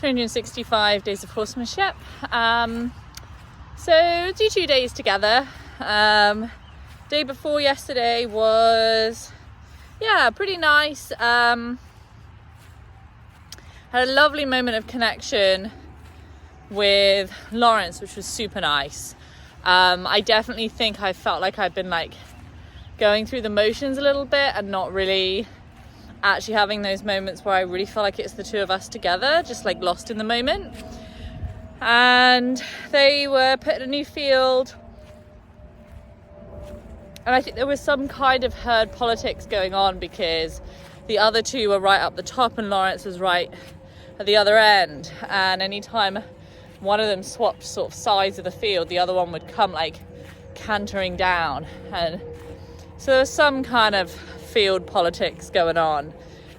365 Days of Horsemanship. So do 2 days together. Day before yesterday was, pretty nice. Had a lovely moment of connection with Lawrence, which was super nice. I definitely think I felt like I've been going through the motions a little bit and not really actually having those moments where I really feel like it's the two of us together, just lost in the moment. And they were put in a new field, and I think there was some kind of herd politics going on because the other two were right up the top and Lawrence was right at the other end, and anytime one of them swapped sort of sides of the field, the other one would come cantering down, and so there was some kind of field politics going on.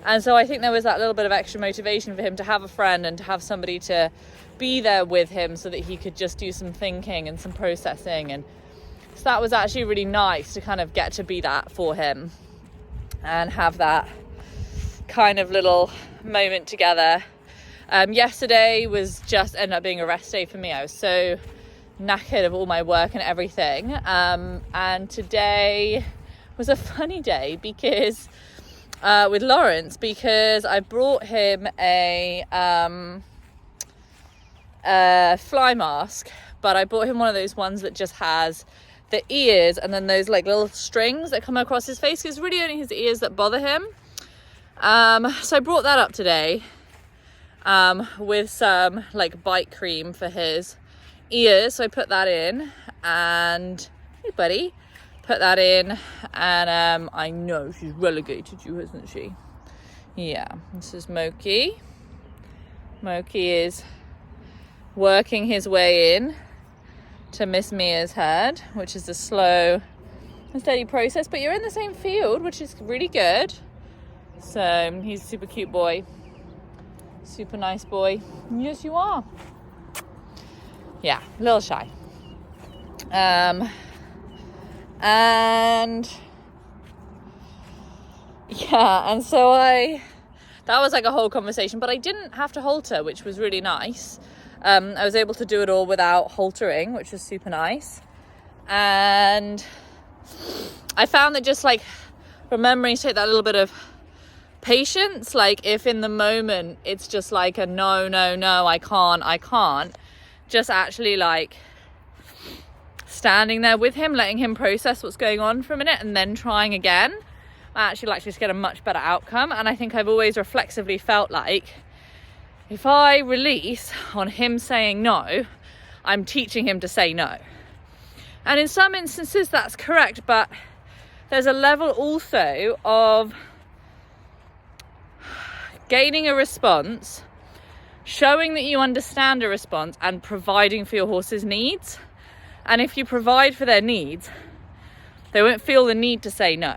And so I think there was that little bit of extra motivation for him to have a friend and to have somebody to be there with him so that he could just do some thinking and some processing. And so that was actually really nice to kind of get to be that for him and have that kind of little moment together. Yesterday was just ended up being a rest day for me. I was so knackered of all my work and everything. And today was a funny day because with Lawrence, because I brought him a fly mask, but I bought him one of those ones that just has the ears and then those little strings that come across his face, because it's really only his ears that bother him. So I brought that up today with some bite cream for his ears. So I put that in, and hey buddy, put that in, and I know she's relegated you, hasn't she? Yeah, this is Moki. Moki is working his way in to Miss Mia's herd, which is a slow and steady process, but you're in the same field, which is really good. So he's a super cute boy, super nice boy. Yes, you are. Yeah, a little shy. And so that was a whole conversation, but I didn't have to halter, which was really nice. I was able to do it all without haltering, which was super nice. And I found that just remembering to take that little bit of patience, if in the moment it's just a no, I can't, just actually standing there with him, letting him process what's going on for a minute and then trying again, I actually just get a much better outcome. And I think I've always reflexively felt if I release on him saying no, I'm teaching him to say no. And in some instances that's correct, but there's a level also of gaining a response, showing that you understand a response, and providing for your horse's needs. And if you provide for their needs, they won't feel the need to say no.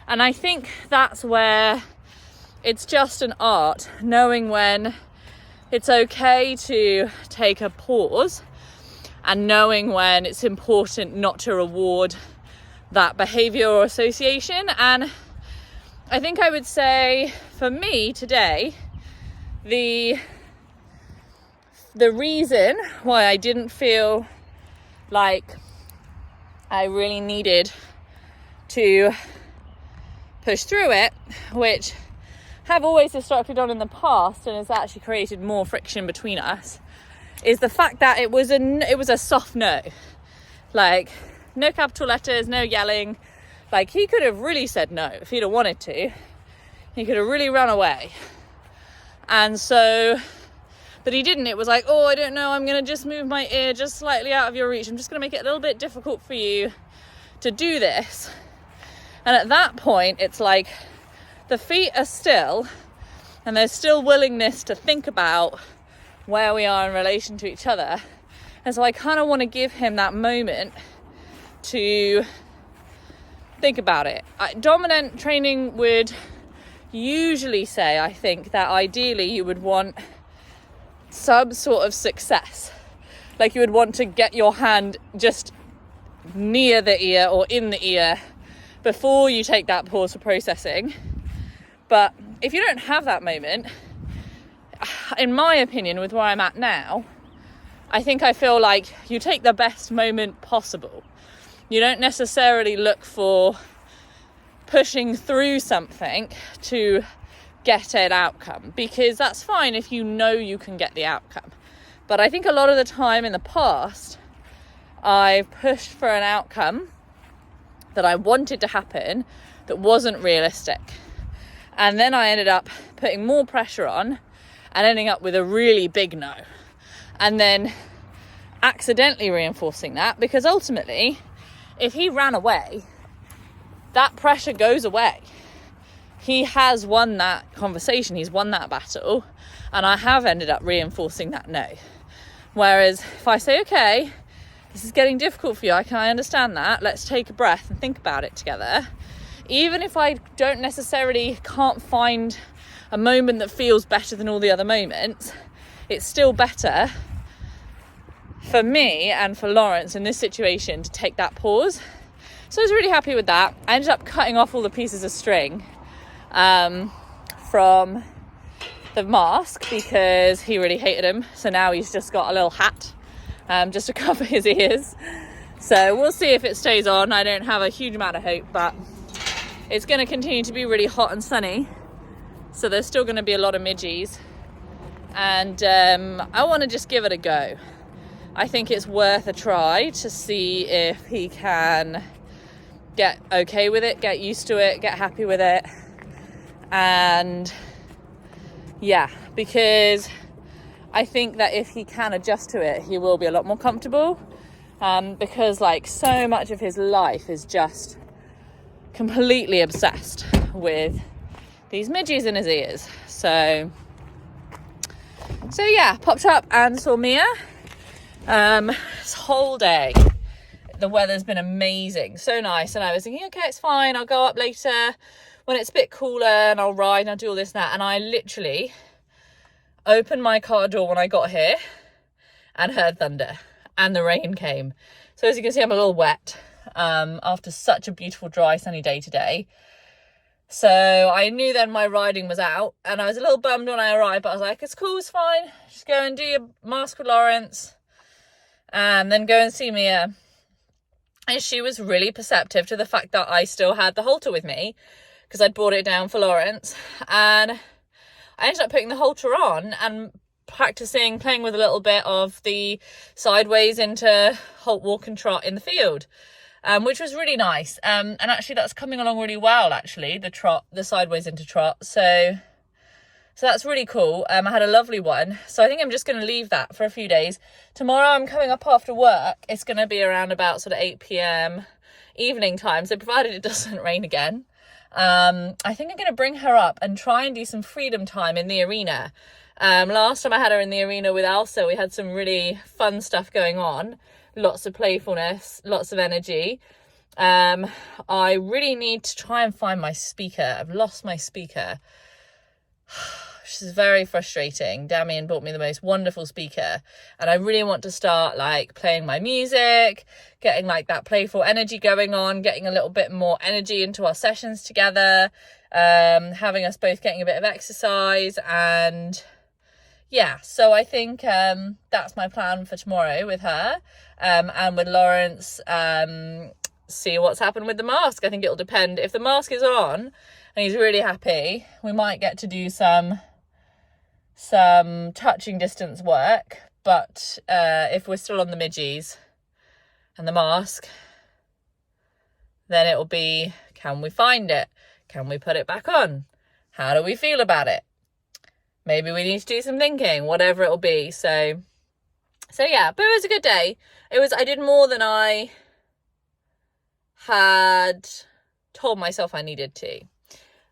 And I think that's where it's just an art, knowing when it's okay to take a pause and knowing when it's important not to reward that behavior or association. And I think I would say for me today, the reason why I didn't feel like I really needed to push through it, which have always historically done in the past and has actually created more friction between us, is the fact that it was a soft no. No capital letters, no yelling. He could have really said no if he'd have wanted to. He could have really run away. And so, but he didn't. It was I don't know, I'm going to just move my ear just slightly out of your reach. I'm just going to make it a little bit difficult for you to do this. And at that point, it's the feet are still, and there's still willingness to think about where we are in relation to each other. And so I kind of want to give him that moment to think about it. Dominant training would usually say, I think, that ideally you would want some sort of success. You would want to get your hand just near the ear or in the ear before you take that pause for processing. But if you don't have that moment, in my opinion, with where I'm at now, I think I feel like you take the best moment possible. You don't necessarily look for pushing through something to get an outcome, because that's fine if you know you can get the outcome. But I think a lot of the time in the past, I've pushed for an outcome that I wanted to happen that wasn't realistic. And then I ended up putting more pressure on and ending up with a really big no. And then accidentally reinforcing that, because ultimately, if he ran away, that pressure goes away. He has won that conversation, he's won that battle, and I have ended up reinforcing that no. Whereas if I say, okay, this is getting difficult for you, I understand that, let's take a breath and think about it together. Even if I can't find a moment that feels better than all the other moments, it's still better for me and for Lawrence in this situation to take that pause. So I was really happy with that. I ended up cutting off all the pieces of string from the mask because he really hated him. So now he's just got a little hat just to cover his ears. So we'll see if it stays on. I don't have a huge amount of hope, but it's going to continue to be really hot and sunny. So there's still going to be a lot of midgies. And I want to just give it a go. I think it's worth a try to see if he can get okay with it, get used to it, get happy with it. And yeah, because I think that if he can adjust to it, he will be a lot more comfortable. Because like so much of his life is just completely obsessed with these midgies in his ears. So yeah, popped up and saw Mia. This whole day, the weather's been amazing, so nice, and I was thinking, okay, it's fine, I'll go up later when it's a bit cooler and I'll ride and I'll do all this and that. And I literally opened my car door when I got here and heard thunder and the rain came. So as you can see, I'm a little wet after such a beautiful dry sunny day today. So I knew then my riding was out, and I was a little bummed when I arrived, but I was like, it's cool, it's fine, just go and do your mask with Lawrence and then go and see Mia. And she was really perceptive to the fact that I still had the halter with me because I'd brought it down for Lawrence. And I ended up putting the halter on and practicing playing with a little bit of the sideways into halt, walk and trot in the field, which was really nice. And actually that's coming along really well, actually, the sideways into trot. So that's really cool. I had a lovely one. So I think I'm just going to leave that for a few days. Tomorrow I'm coming up after work. It's going to be around about sort of 8 p.m. evening time. So provided it doesn't rain again, I think I'm going to bring her up and try and do some freedom time in the arena. Last time I had her in the arena with Elsa, we had some really fun stuff going on. Lots of playfulness, lots of energy. I really need to try and find my speaker. I've lost my speaker. Which is very frustrating. Damien bought me the most wonderful speaker, and I really want to start like playing my music, getting like that playful energy going on, getting a little bit more energy into our sessions together, having us both getting a bit of exercise. And yeah, so I think that's my plan for tomorrow with her, and with Lawrence, see what's happened with the mask. I think it'll depend. If the mask is on and he's really happy, we might get to do some touching distance work. But if we're still on the midgies and the mask, then it'll be, can we find it? Can we put it back on? How do we feel about it? Maybe we need to do some thinking, whatever it'll be. So yeah, but it was a good day. I did more than I had told myself I needed to.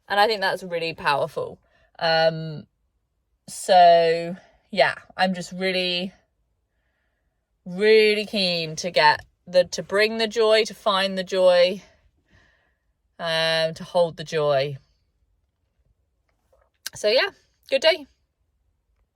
And I think that's really powerful. So yeah, I'm just really, really keen to to bring the joy, to find the joy, to hold the joy. So yeah, good day.